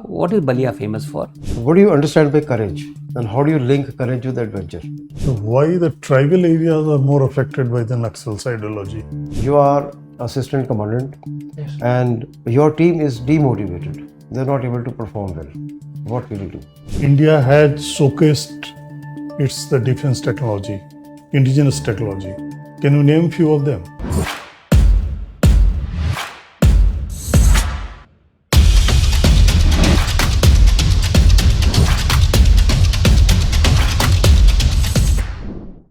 What is Ballia famous for? What do you understand by courage, and how do you link courage with adventure? So why the tribal areas are more affected by the Naxal's ideology? You are assistant commandant, and your team is demotivated. They're not able to perform well. What will you do? India has showcased the defense technology, indigenous technology. Can you name few of them?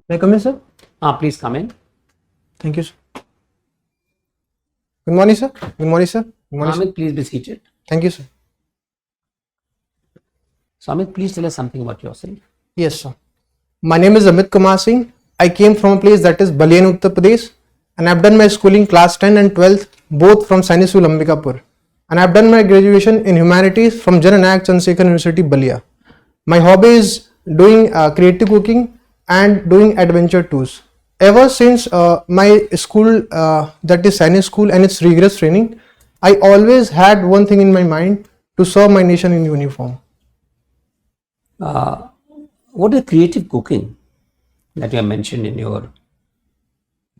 May I come in, sir? Please come in. Thank you, sir. Good morning, sir. Good morning, sir. Good morning, sir. Amit, please be seated. Thank you, sir. So Amit, please tell us something about yourself. Yes, sir. My name is Amit Kumar Singh. I came from a place that is Ballia in Uttar Pradesh, and I've done my schooling class 10 and 12th both from Sainik School Ambikapur, and I've done my graduation in humanities from Chandrashekhar University, Ballia. My hobby is doing creative cooking and doing adventure tours. Ever since my school, that is Sainik School, and its rigorous training, I always had one thing in my mind: to serve my nation in uniform. What is creative cooking that you have mentioned in your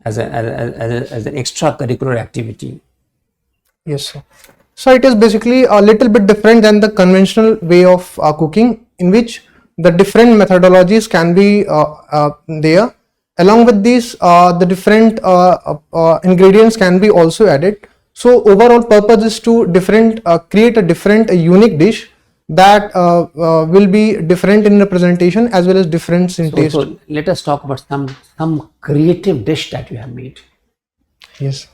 as an extracurricular activity? Yes, sir. So it is basically a little bit different than the conventional way of cooking, in which the different methodologies can be there. Along with these, the different ingredients can be also added. So overall purpose is to create a different, unique dish that will be different in representation as well as different in taste. So let us talk about some creative dish that you have made. Yes.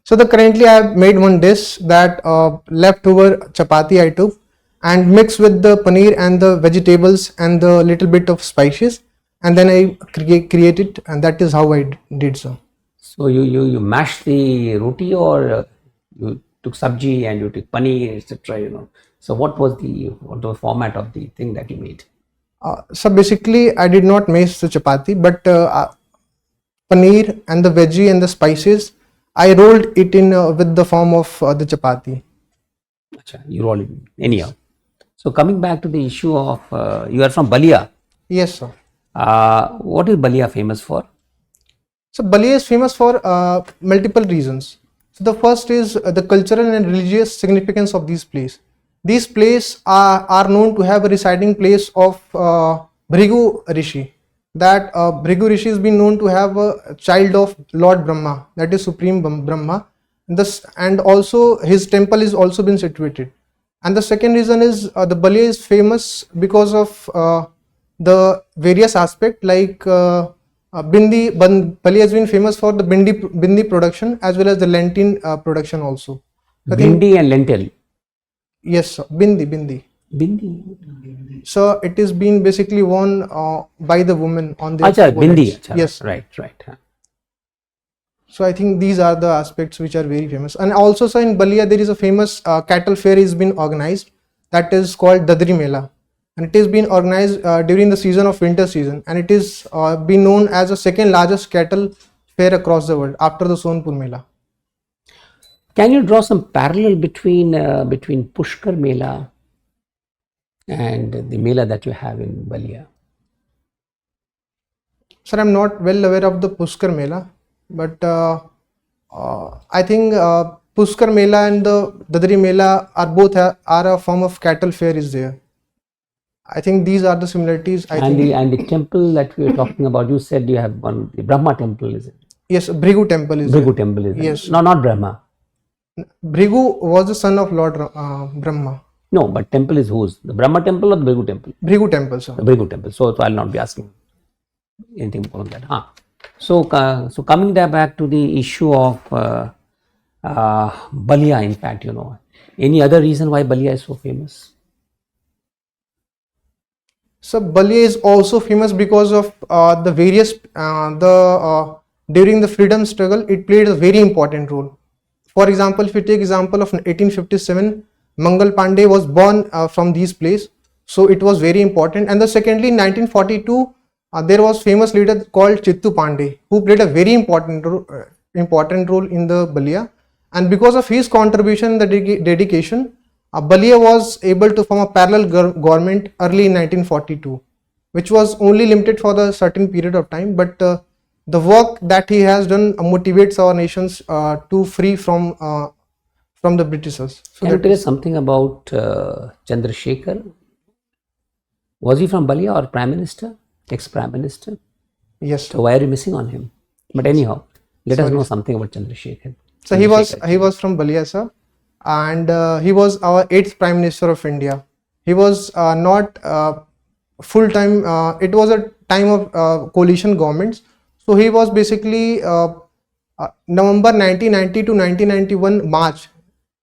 So currently I have made one dish that leftover chapati I took and mixed with the paneer and the vegetables and the little bit of spices, and then I created, and that is how I did so. So you mashed the roti, or you took sabji and you took paneer, etc. So what was the format of the thing that you made? So basically I did not mash the chapati, but paneer and the veggie and the spices, I rolled it in with the form of the chapati. Achha, you roll it anyhow. So coming back to the issue of you are from Ballia. Yes, sir. What is Ballia famous for? So Ballia is famous for multiple reasons. So the first is the cultural and religious significance of these places. These places are known to have a residing place of Bhrigu Rishi. That Bhrigu Rishi has been known to have a child of Lord Brahma, that is Supreme Brahma. And also his temple is also been situated. And the second reason is the Ballia is famous because of the various aspects, like Ballia has been famous for the bindi production as well as the lentil production also. Bindi and lentil. Yes, sir. Bindi. Bindi. So it is being basically worn by the women on their bindi. Achha, yes. Right. So I think these are the aspects which are very famous. And also, sir, in Ballia there is a famous cattle fair is been organized, that is called Dadri Mela, and it is been organized during the season of winter season, and it is been known as the second largest cattle fair across the world after the Sonpur Mela. Can you draw some parallel between Pushkar Mela and the Mela that you have in Ballia? Sir, I am not well aware of the Pushkar Mela, but I think Pushkar Mela and the Dadri Mela are both are a form of cattle fair is there. I think these are the similarities. And the temple that we are talking about, you said you have one, the Brahma temple, is it? Yes, Bhrigu temple is Bhrigu there. temple is Yes. No, not Brahma. Bhrigu was the son of Lord Brahma. No, but temple is whose? The Brahma temple or the Bhrigu temple? Bhrigu temple, sir. The Bhrigu temple. So I will not be asking anything more on that. So coming back to the issue of Ballia, in fact, any other reason why Ballia is so famous? So Ballia is also famous because of the various during the freedom struggle, it played a very important role. For example, if you take example of 1857, Mangal Pandey was born from these places, so it was very important. And secondly, in 1942, there was famous leader called Chittu Pandey, who played a very important role in the Ballia. And because of his contribution and the dedication, Ballia was able to form a parallel government early in 1942, which was only limited for the certain period of time, but the work that he has done motivates our nations to free from the Britishers. So Can you that tell us is, something about Chandrashekhar? Was he from Ballia or Prime Minister, ex-Prime Minister? yes. So why are you missing on him? But anyhow, let us Sorry. know something about Chandrasekhar. So he was from Ballia, sir, and he was our 8th Prime Minister of India. He was not full time. It was a time of coalition governments. So he was basically November 1990 to 1991 March.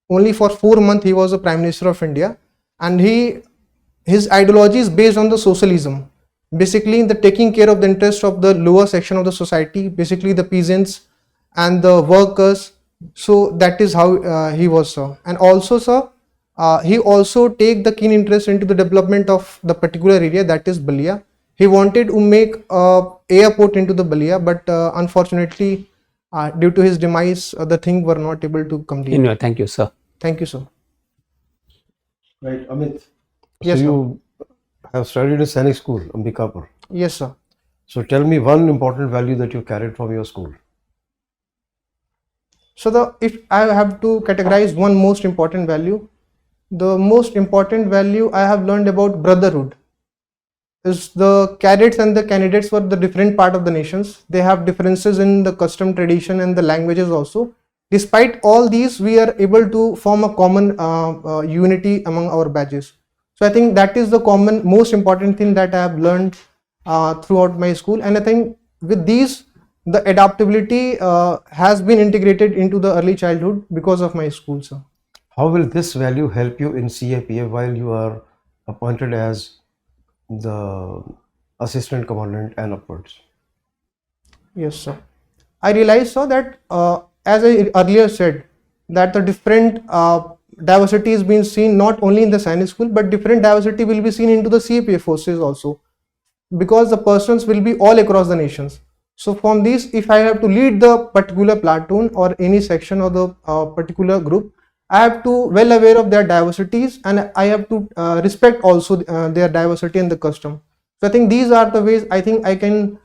Only for 4 months he was the Prime Minister of India, and his ideology is based on the socialism, basically in the taking care of the interest of the lower section of the society, basically the peasants and the workers. So that is how he was, sir. And also, sir, he also take the keen interest into the development of the particular area, that is Ballia. He wanted to make airport into the Ballia, but unfortunately due to his demise the thing were not able to complete. Anyway, thank you, sir. Thank you, sir. Right, Amit. Yes, so sir. you have studied in Sainik School, Ambikapur. Yes, sir. So tell me one important value that you carried from your school. So if I have to categorize one most important value, the most important value I have learned about brotherhood is the cadets and the candidates were the different part of the nations. They have differences in the custom, tradition and the languages also. Despite all these, we are able to form a common unity among our batches. So I think that is the common most important thing that I have learned throughout my school. And I think with these, the adaptability has been integrated into the early childhood because of my school, sir. How will this value help you in CAPF while you are appointed as the assistant commandant and upwards? Yes, sir. I realized, sir, that as I earlier said, that the different diversity is being seen not only in the Sainik school, but different diversity will be seen into the CAPF forces also, because the persons will be all across the nations. So from this, if I have to lead the particular platoon or any section of the particular group, I have to well aware of their diversities, and I have to respect also their diversity and the custom. So I think these are the ways I think I can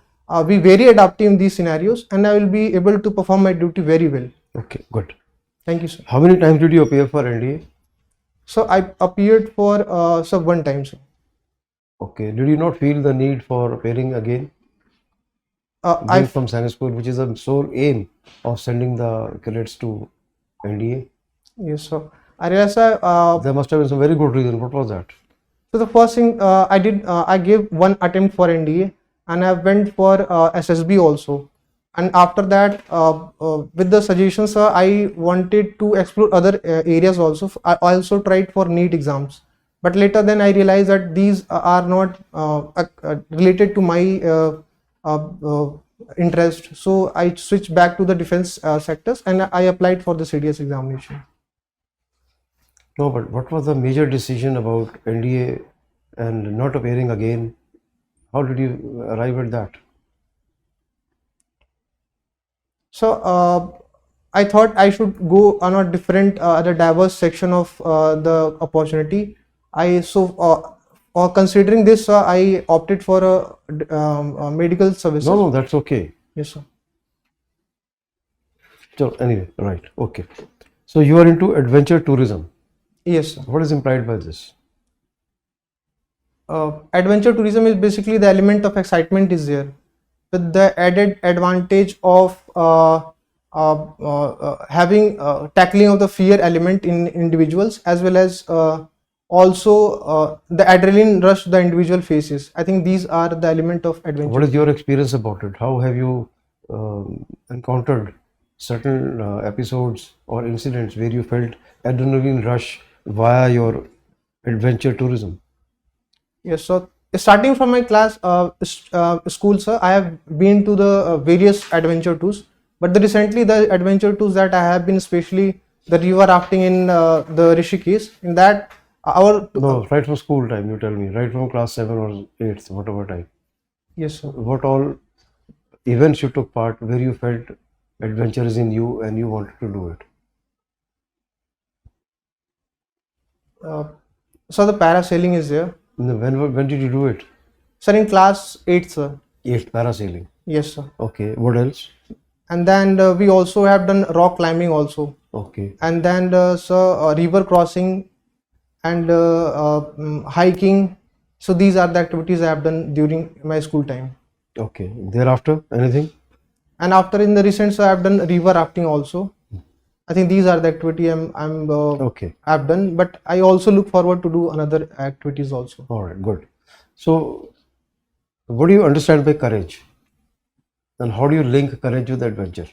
be very adaptive in these scenarios, and I will be able to perform my duty very well. Okay, good. Thank you, sir. How many times did you appear for NDA? So I appeared for sir one time, sir. Okay, did you not feel the need for appearing again? Being from Sainik School, which is the sole aim of sending the cadets to NDA? Yes, sir. I realized, sir, There must have been some very good reason. What was that? so the first thing I did, I gave one attempt for NDA, and I went for SSB also. And after that, with the suggestions, sir, I wanted to explore other areas also. I also tried for NEET exams, but later then I realized that these are not related to my interest. So I switched back to the defense sectors, and I applied for the CDS examination. No, but what was the major decision about NDA and not appearing again? How did you arrive at that? So I thought I should go on a different, other diverse section of the opportunity. Considering this, I opted for a medical services. No, that's okay. Yes, sir. So anyway, right, okay. So you are into adventure tourism. Yes, sir. What is implied by this? Adventure tourism is basically the element of excitement is there, with the added advantage of having tackling of the fear element in individuals, as well as also the adrenaline rush the individual faces. I think these are the element of adventure. What is your experience about it? How have you encountered certain episodes or incidents where you felt adrenaline rush via your adventure tourism? Yes, so starting from my class school, sir, I have been to the various adventure tours, but recently the adventure tours that I have been, especially the river rafting in the Rishikesh, in that no, right from school time, you tell me, right from class 7 or 8, whatever time. Yes, sir. What all events you took part where you felt adventure is in you and you wanted to do it? So the parasailing is there. When did you do it? Sir, in class 8, sir. 8th, parasailing. Yes, sir. Okay, what else? And then we also have done rock climbing also. Okay, And then sir, river crossing and hiking. So these are the activities I have done during my school time. okay. Thereafter, anything? And after in the recent, so I have done river rafting also. I think these are the activity Okay, I've done, but I also look forward to do another activities also. all right, good. So, what do you understand by courage? And how do you link courage with adventure?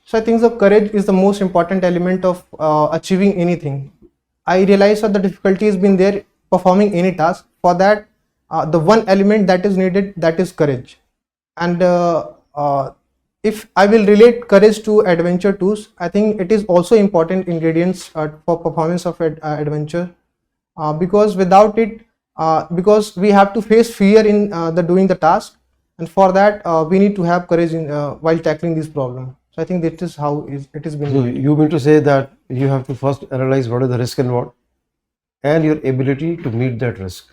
So I think the courage is the most important element of achieving anything. I realize that the difficulty has been there performing any task. For that, the one element that is needed, that is courage. And if I will relate courage to adventure tools, I think it is also important ingredients for performance of adventure, because without it, because we have to face fear in the doing the task, and for that we need to have courage in while tackling this problem. So I think that is how it is been. So, you mean to say that you have to first analyze what is the risk involved and your ability to meet that risk.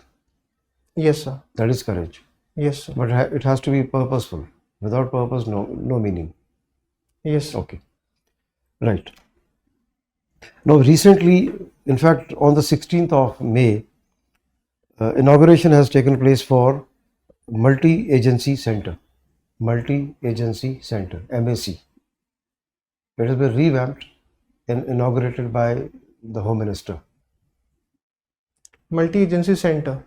Yes, sir. That is courage. Yes, sir. But it has to be purposeful. Without purpose, no meaning. Yes, sir. Okay, right. Now, recently, in fact, on the 16th of May, inauguration has taken place for Multi-Agency Center, Multi-Agency Center, MAC. It has been revamped and inaugurated by the Home Minister. Multi-agency center.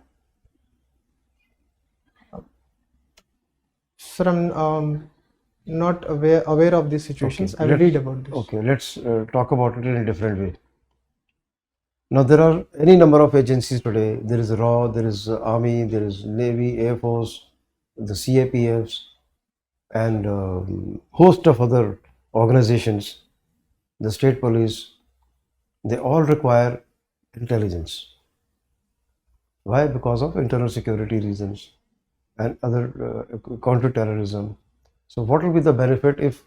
Sir, I'm not aware of these situations. Okay, I will read about this. Okay, let's talk about it in a different way. Now, there are any number of agencies today. There is RAW, there is Army, there is Navy, Air Force, the CAPFs, and host of other organizations, the state police. They all require intelligence. Why? Because of internal security reasons and other counter-terrorism. So, what will be the benefit if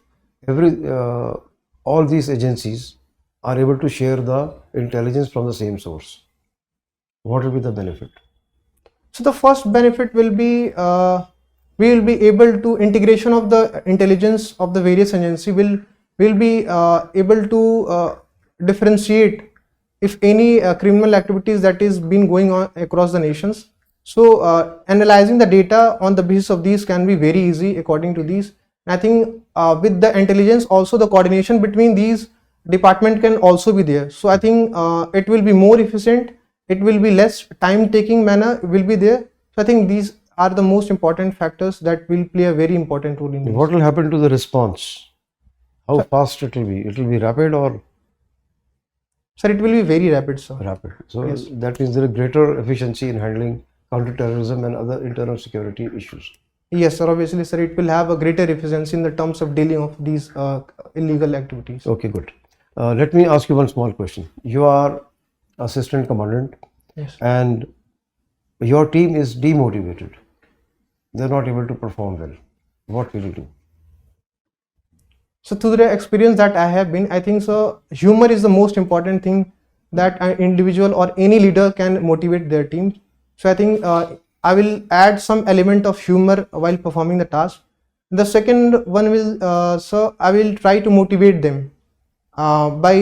all these agencies are able to share the intelligence from the same source? What will be the benefit? So the first benefit will be we will be able to integration of the intelligence of the various agency will be able to differentiate if any criminal activities that is been going on across the nations. So analyzing the data on the basis of these can be very easy according to these. I think with the intelligence also the coordination between these department can also be there. So I think it will be more efficient, it will be less time taking manner will be there. So I think these are the most important factors that will play a very important role in this. What will happen to the response? How fast it will be? It will be rapid or? Sir, it will be very rapid, sir. Rapid. So Yes. that means there is greater efficiency in handling counter-terrorism and other internal security issues. Yes, sir. Obviously, sir, it will have a greater efficiency in the terms of dealing of these illegal activities. Okay, good. Let me ask you one small question. You are assistant commandant, Yes. and your team is demotivated. They're not able to perform well. What will you do? So through the experience that I have been, I think so humor is the most important thing that an individual or any leader can motivate their team. So I think I will add some element of humor while performing the task. The second one will, so I will try to motivate them by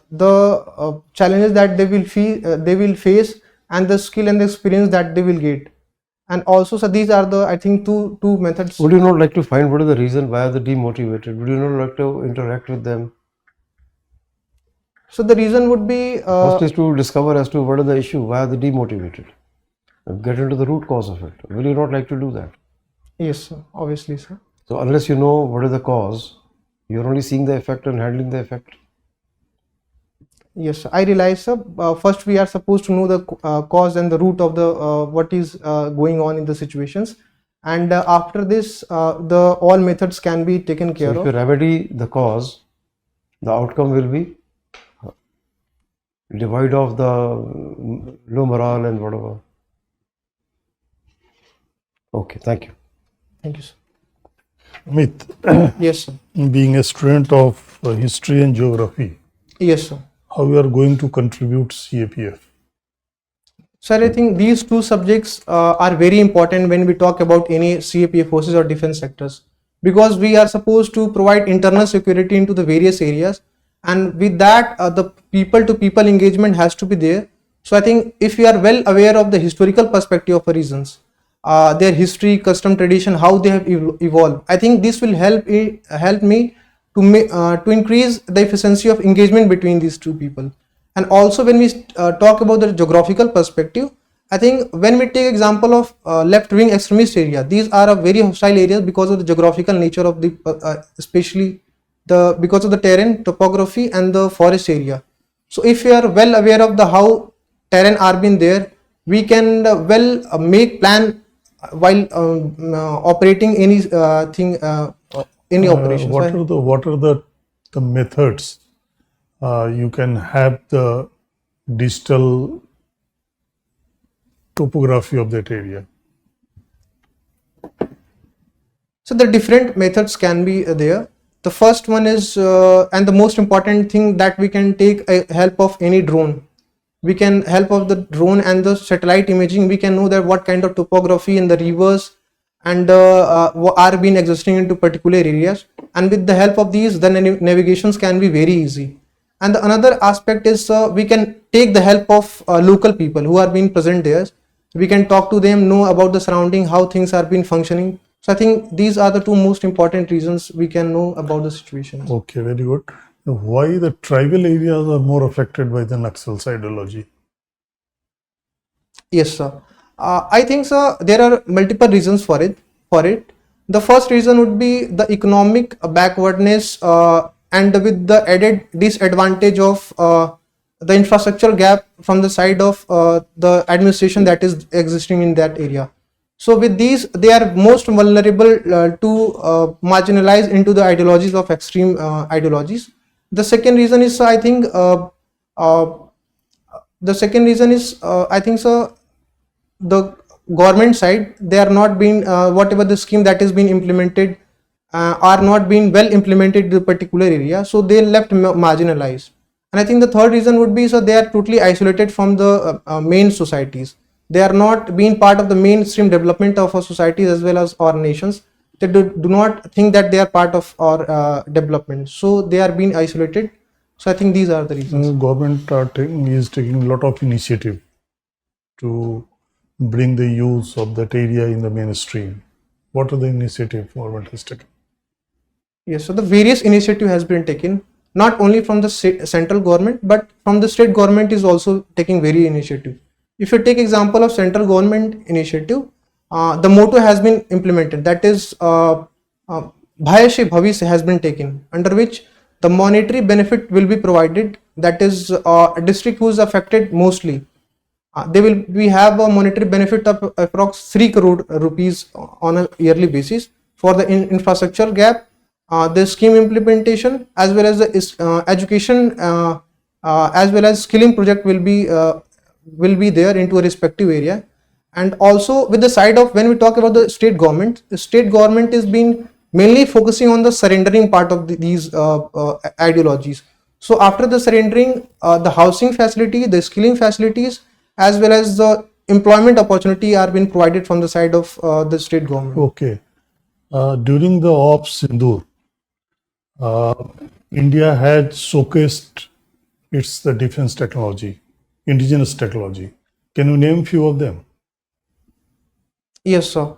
the challenges that they will face and the skill and the experience that they will get. And also, so these are the, I think, two methods. Would you not like to find what is the reason why are they demotivated? Would you not like to interact with them? So the reason would be First is to discover as to what is the issue, why are they demotivated? Get into the root cause of it. Will you not like to do that? yes, sir. Obviously, sir. So unless you know what is the cause, you're only seeing the effect and handling the effect. Yes, sir. I realize, sir. First, we are supposed to know the cause and the root of the what is going on in the situations, and after this, the all methods can be taken care So if of. you remedy the cause, the outcome will be devoid of the low morale and whatever. Okay, thank you. Thank you, sir. Amit, Yes, sir. being a student of history and geography, Yes, sir. how you are going to contribute CAPF? Sir, I think these two subjects are very important when we talk about any CAPF forces or defense sectors, because we are supposed to provide internal security into the various areas, and with that the people to people engagement has to be there. So I think if we are well aware of the historical perspective of regions, their history, custom, tradition, how they have evolved, I think this will help me to increase the efficiency of engagement between these two people. And also when we talk about the geographical perspective, I think when we take example of left-wing extremist area, these are a very hostile areas because of the geographical nature of the especially because of the terrain, topography and the forest area. So if we are well aware of the how terrain are been there, we can make plan while operating any any operations. What are the methods you can have the digital topography of that area? So the different methods can be there. The first one is and the most important thing, that we can take help of any drone. We can help of the drone and the satellite imaging. We can know that what kind of topography in the rivers and are being existing into particular areas, and with the help of these the navigations can be very easy. And the another aspect is we can take the help of local people who are being present there. We can talk to them, know about the surrounding, how things are been functioning. So I think these are the two most important reasons we can know about the situation. Okay, very good. Why the tribal areas are more affected by the Naxal's ideology? Yes, sir. I think, sir, there are multiple reasons for it. The first reason would be the economic backwardness and with the added disadvantage of the infrastructure gap from the side of the administration that is existing in that area. So with these, they are most vulnerable to marginalize into the ideologies of extreme ideologies. The second reason is, I think, so the government side, they are not being whatever the scheme that is being implemented are not being well implemented in the particular area, so they left marginalized. And I think the third reason would be, so they are totally isolated from the main societies. They are not being part of the mainstream development of our societies as well as our nations. They do not think that they are part of our development, so they are being isolated. So I think these are the reasons. Government is taking a lot of initiative to bring the use of that area in the mainstream. What are the initiatives government has taken? Yes, so the various initiative has been taken, not only from the central government, but from the state government is also taking very initiative. If you take example of central government initiative, the motto has been implemented, that is Bhayashe Bhavish has been taken, under which the monetary benefit will be provided, that is a district who is affected mostly. We have a monetary benefit of approx 3 crore rupees on a yearly basis for the infrastructure gap, the scheme implementation, as well as the education as well as skilling project will be there into a respective area. And also with the side of, when we talk about the state government is being mainly focusing on the surrendering part of these ideologies. So after the surrendering, the housing facility, the skilling facilities, as well as the employment opportunity are being provided from the side of the state government. Okay. During the Ops Sindoor, India had showcased the defense technology, indigenous technology. Can you name few of them? Yes, sir.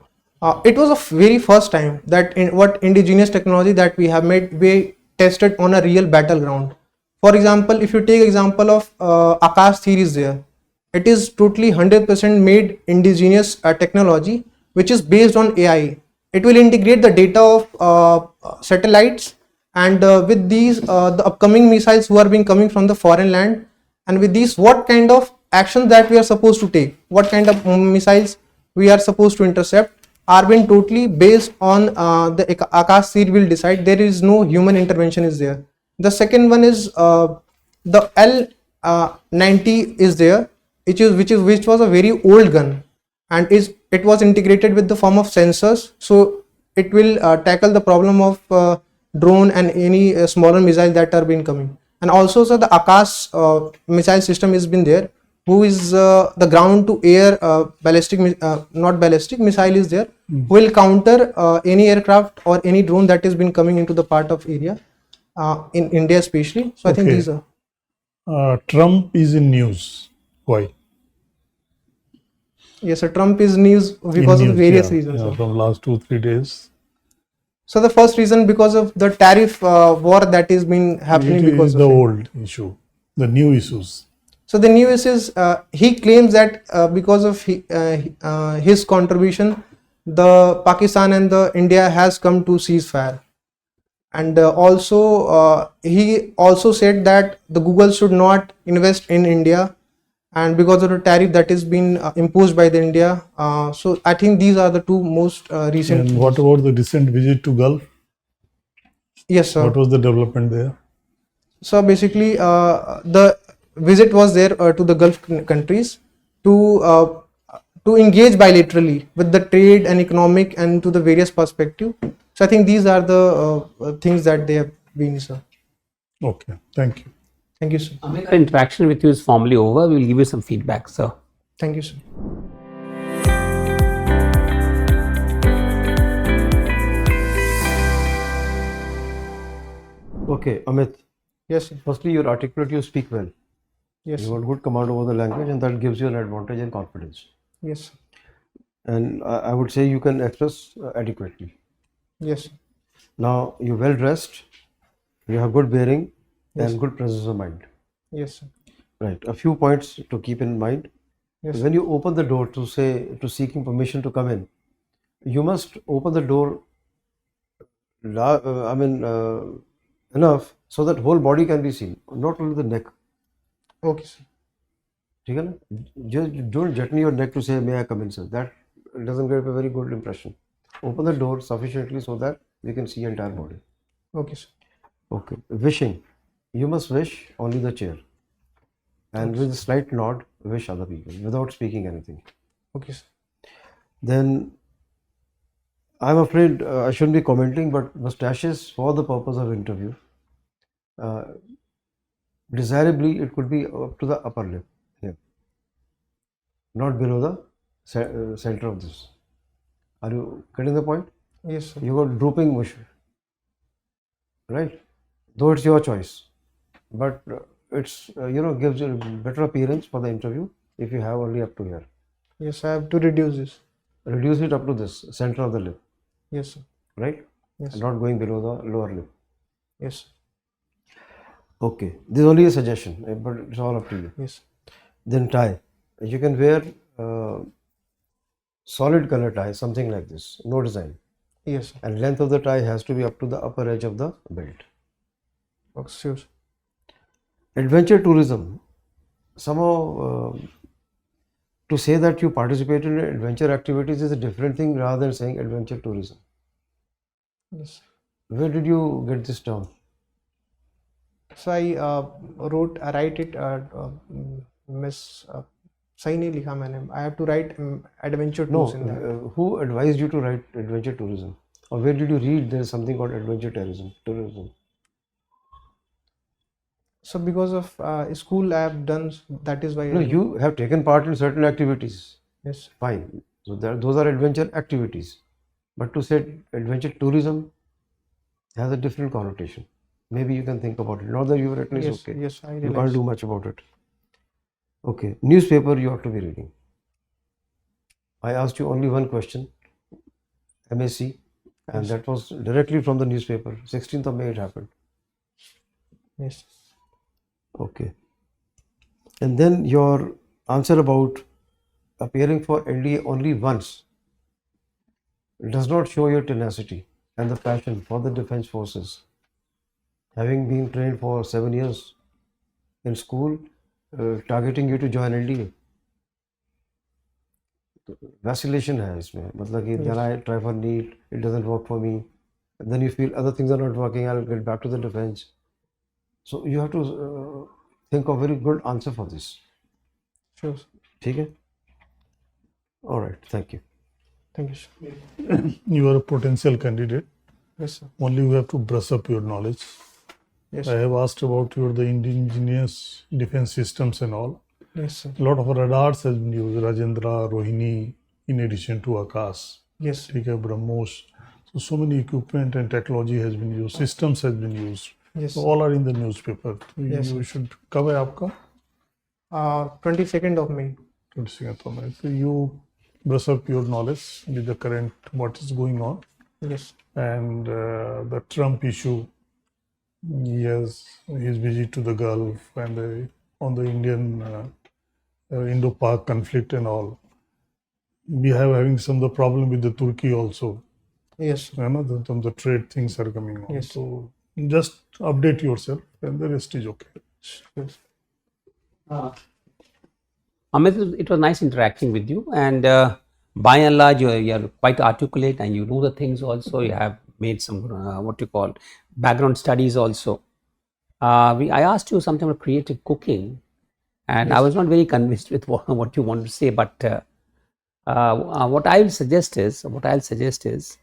It was a very first time that what indigenous technology that we have made, we tested on a real battleground. For example, if you take example of Akash theories there, it is totally 100% made indigenous technology, which is based on AI. It will integrate the data of satellites, and with these the upcoming missiles who are being coming from the foreign land, and with these what kind of actions that we are supposed to take, what kind of missiles we are supposed to intercept, are being totally based on the Akash theory will decide. There is no human intervention is there. The second one is the L90 is there, which was a very old gun, and it was integrated with the form of sensors, so it will tackle the problem of drone and any smaller missile that are being coming. And also, sir, the Akash missile system has been there, who is the ground to air not ballistic missile is there, who will counter any aircraft or any drone that has been coming into the part of area in India especially. So I think Okay. these are. Trump is in news. Why? Yes, sir, Trump is news because In of news, various yeah, reasons. yeah, Sir. from last 2-3 days. So the first reason because of the tariff war that is been happening It because is of the it. old issue, the new issues. So the news is he claims that because of his contribution, the Pakistan and the India has come to ceasefire, and he also said that the Google should not invest in India, and because of the tariff that is been imposed by the India. So I think these are the two most recent. And what about the recent visit to Gulf? Yes, sir. What was the development there? So basically, the visit was there to the Gulf countries to engage bilaterally with the trade and economic and to the various perspective. So I think these are the things that they have been, sir. Okay, thank you. Thank you, sir. Amit, our interaction with you is formally over. We will give you some feedback, sir. Thank you, sir. Okay, Amit. Yes, sir. Firstly, you're articulate, you speak well. Yes, You sir. got good command over the language, and that gives you an advantage and confidence. Yes, sir. And I would say you can express adequately. Yes, sir. Now, you're well dressed, you have good bearing, Yes. and good presence of mind. Yes, sir. Right. A few points to keep in mind. Yes, When you open the door to seeking permission to come in, you must open the door. Enough so that whole body can be seen, not only the neck. Okay, sir. ठीक है ना? Just don't jetton your neck to say may I come in, sir. That doesn't give a very good impression. Open the door sufficiently so that we can see entire body. Okay, sir. Okay. Wishing. You must wish only the chair. And with a slight nod, wish other people without speaking anything. Okay, sir. Then I'm afraid I shouldn't be commenting, but mustaches for the purpose of interview. Desirably, it could be up to the upper lip here, not below the center of this. Are you getting the point? Yes, sir. You got drooping mush, right? Though it's your choice, but it's gives you a better appearance for the interview if you have only up to here. Yes, I have to reduce this. Reduce it up to this center of the lip, Yes, sir. right? Yes, And not going below the lower lip. yes, sir. Okay, this is only a suggestion, but it's all up to you. Yes, Then tie. You can wear solid color tie, something like this, no design. yes, sir. And length of the tie has to be up to the upper edge of the belt. Okay, sure, sir. Adventure tourism. Somehow, to say that you participate in adventure activities is a different thing rather than saying adventure tourism. Yes, sir. Where did you get this term? So I write it miss सही नहीं लिखा मैंने. I have to write adventure No, tours in that. who advised you to write adventure tourism? Or where did you read there is something called adventure tourism? So because of school I have done, that is why. No, you have taken part in certain activities. Yes, Fine. So those are adventure activities. But to say adventure tourism has a different connotation. Maybe you can think about it. Not that you've written is yes, okay. yes, I You realize. can't do much about it. Okay. Newspaper you ought to be reading. I asked you only one question. MSc. And Yes. that was directly from the newspaper. 16th of May it happened. Yes, Okay. And then your answer about appearing for NDA only once does not show your tenacity and the passion for the defense forces. Having been trained for 7 years in school, targeting you to join NDA. Vacillation है इसमें, मतलब कि then I try for NEET, it doesn't work for me. And then you feel other things are not working, I'll get back to the defense. So you have to think of very good answer for this. sure, sir. ठीक है? All right, thank you. Thank you, sir. You are a potential candidate. Yes, sir. Only you have to brush up your knowledge. Yes. I have asked about the indigenous defense systems and all. Yes, sir. A lot of radars has been used, Rajendra, Rohini, in addition to Akash. Yes. ठीक है, BrahMos. So many equipment and technology has been used, systems has been used. Yes. So all are in the newspaper. So Yes, you sir. should cover आपका 22nd of May. 22nd of May. So you brush up your knowledge with the current what is going on, Yes. and the Trump issue. Yes, his visit to the Gulf and on the Indian Indo-Pak conflict and all. We have having some of the problem with the Turkey also. Yes. You know, the trade things are coming on. Yes. So just update yourself, and the rest is okay. Yes. Amit, it was nice interacting with you, and by and large, you're quite articulate and you know the things also. You have made some what you call background studies also. I asked you something about creative cooking, and I was not very convinced with what you want to say. But what I'll suggest is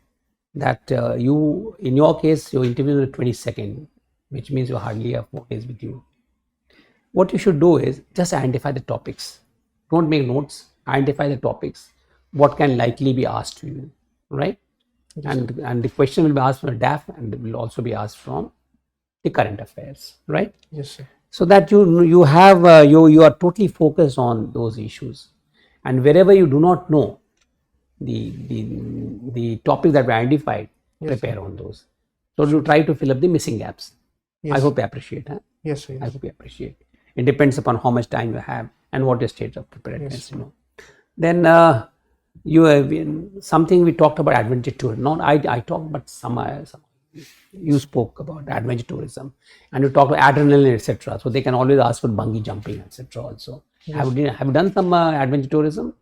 that you, in your case, your interview is the 22nd, which means you hardly have 4 days with you. What you should do is just identify the topics. Don't make notes. Identify the topics. What can likely be asked to you, right? Yes. And the question will be asked from the DAF, and it will also be asked from the current affairs, right? Yes, sir. So that you have you are totally focused on those issues, and wherever you do not know the topic that we identified, yes, prepare on those. So you try to fill up the missing gaps. Yes. I hope you appreciate. Huh? Yes, sir. Yes. I hope you appreciate. It depends upon how much time you have and what your state of preparedness. Yes. You know. Then you have something we talked about adventure tourism. Not I talked, but some you spoke about adventure tourism, and you talked about adrenaline, etc. So they can always ask for bungee jumping, etc. Also, yes. Have you done some adventure tourism?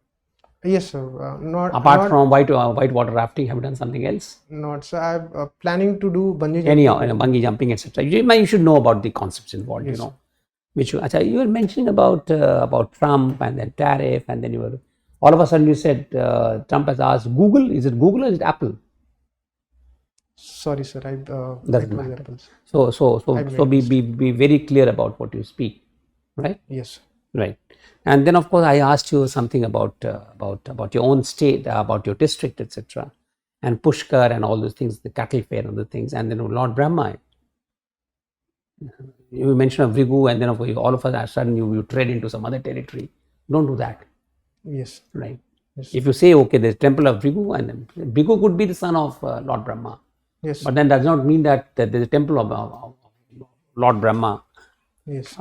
Yes, sir. Not apart from white water rafting. Have you done something else? Not so. I'm planning to do bungee jumping. Anyhow, bungee jumping, etc. You should know about the concepts involved. Yes. You know, which you were mentioning about Trump and then tariff, and then you were all of a sudden you said Trump has asked Google. Is it Google or is it Apple? Sorry, sir. Doesn't matter. So be very clear about what you speak, right? Yes. Right. And then of course I asked you something about your own state, about your district, etc. And Pushkar and all those things, the cattle fair and other things, and then Lord Brahma. You mentioned of Vrigu, and then of course all of a sudden you tread into some other territory. Don't do that. Yes. Right. Yes. If you say okay, there's temple of Vrigu, and then Vrigu could be the son of Lord Brahma. Yes. But then does not mean that there's a temple of Lord Brahma. Yes.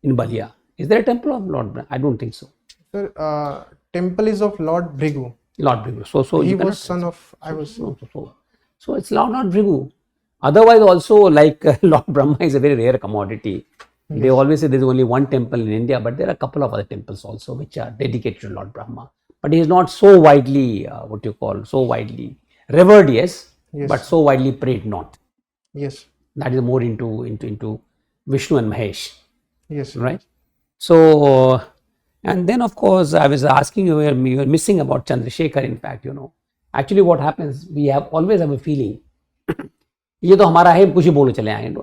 In Ballia. Is there a temple of Lord Brahma? I don't think so. Sir, temple is of Lord Vrigu. Lord Vrigu. So he was son of. So it's Lord Vrigu. Otherwise, also like Lord Brahma is a very rare commodity. Yes. They always say there's only one temple in India, but there are a couple of other temples also which are dedicated to Lord Brahma. But he is not so widely so widely revered, yes, but so widely prayed not. Yes. That is more into Vishnu and Mahesh. Yes. Right. So, and then of course I was asking you were missing about Chandrashekhar. In fact, actually what happens, we always have a feeling. ये तो हमारा है, कुछ ही बोलो चले आएंगे.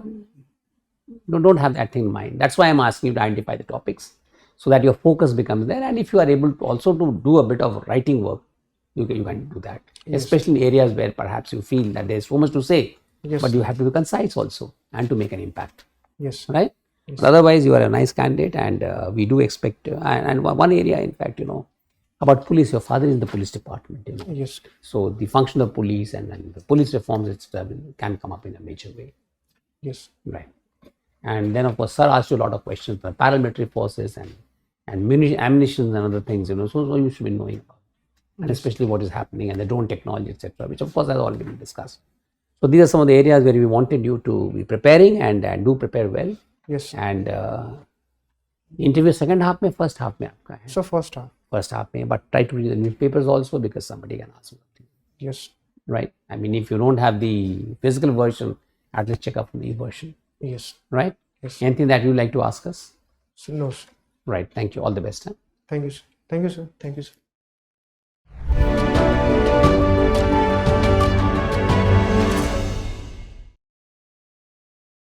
Don't have that thing in mind. That's why I'm asking you to identify the topics so that your focus becomes there. And if you are able to also to do a bit of writing work, you can do that. Yes. Especially in areas where perhaps you feel that there's so much to say, yes, but you have to be concise also and to make an impact. Yes. Right? Yes. But otherwise, you are a nice candidate, and we do expect. And one area, in fact, about police. Your father is in the police department. Yes. So the function of police and the police reforms, etc., can come up in a major way. Yes. Right. And then, of course, sir asked you a lot of questions about paramilitary forces and ammunition and other things. So you should be knowing about, and especially what is happening and the drone technology, etc., which of course has already been discussed. So these are some of the areas where we wanted you to be preparing and do prepare well. Yes. And interview second half mein, first half mein aapka hai. So first half. First half mein, but try to read the newspapers also, because somebody can ask you something. Yes. Right. I mean, if you don't have the physical version, at least check out the e-version. Yes. Right. Yes. Anything that you like to ask us? So, no, sir. Right. Thank you. All the best. Huh? Thank you, sir. Thank you, sir. Thank you, sir.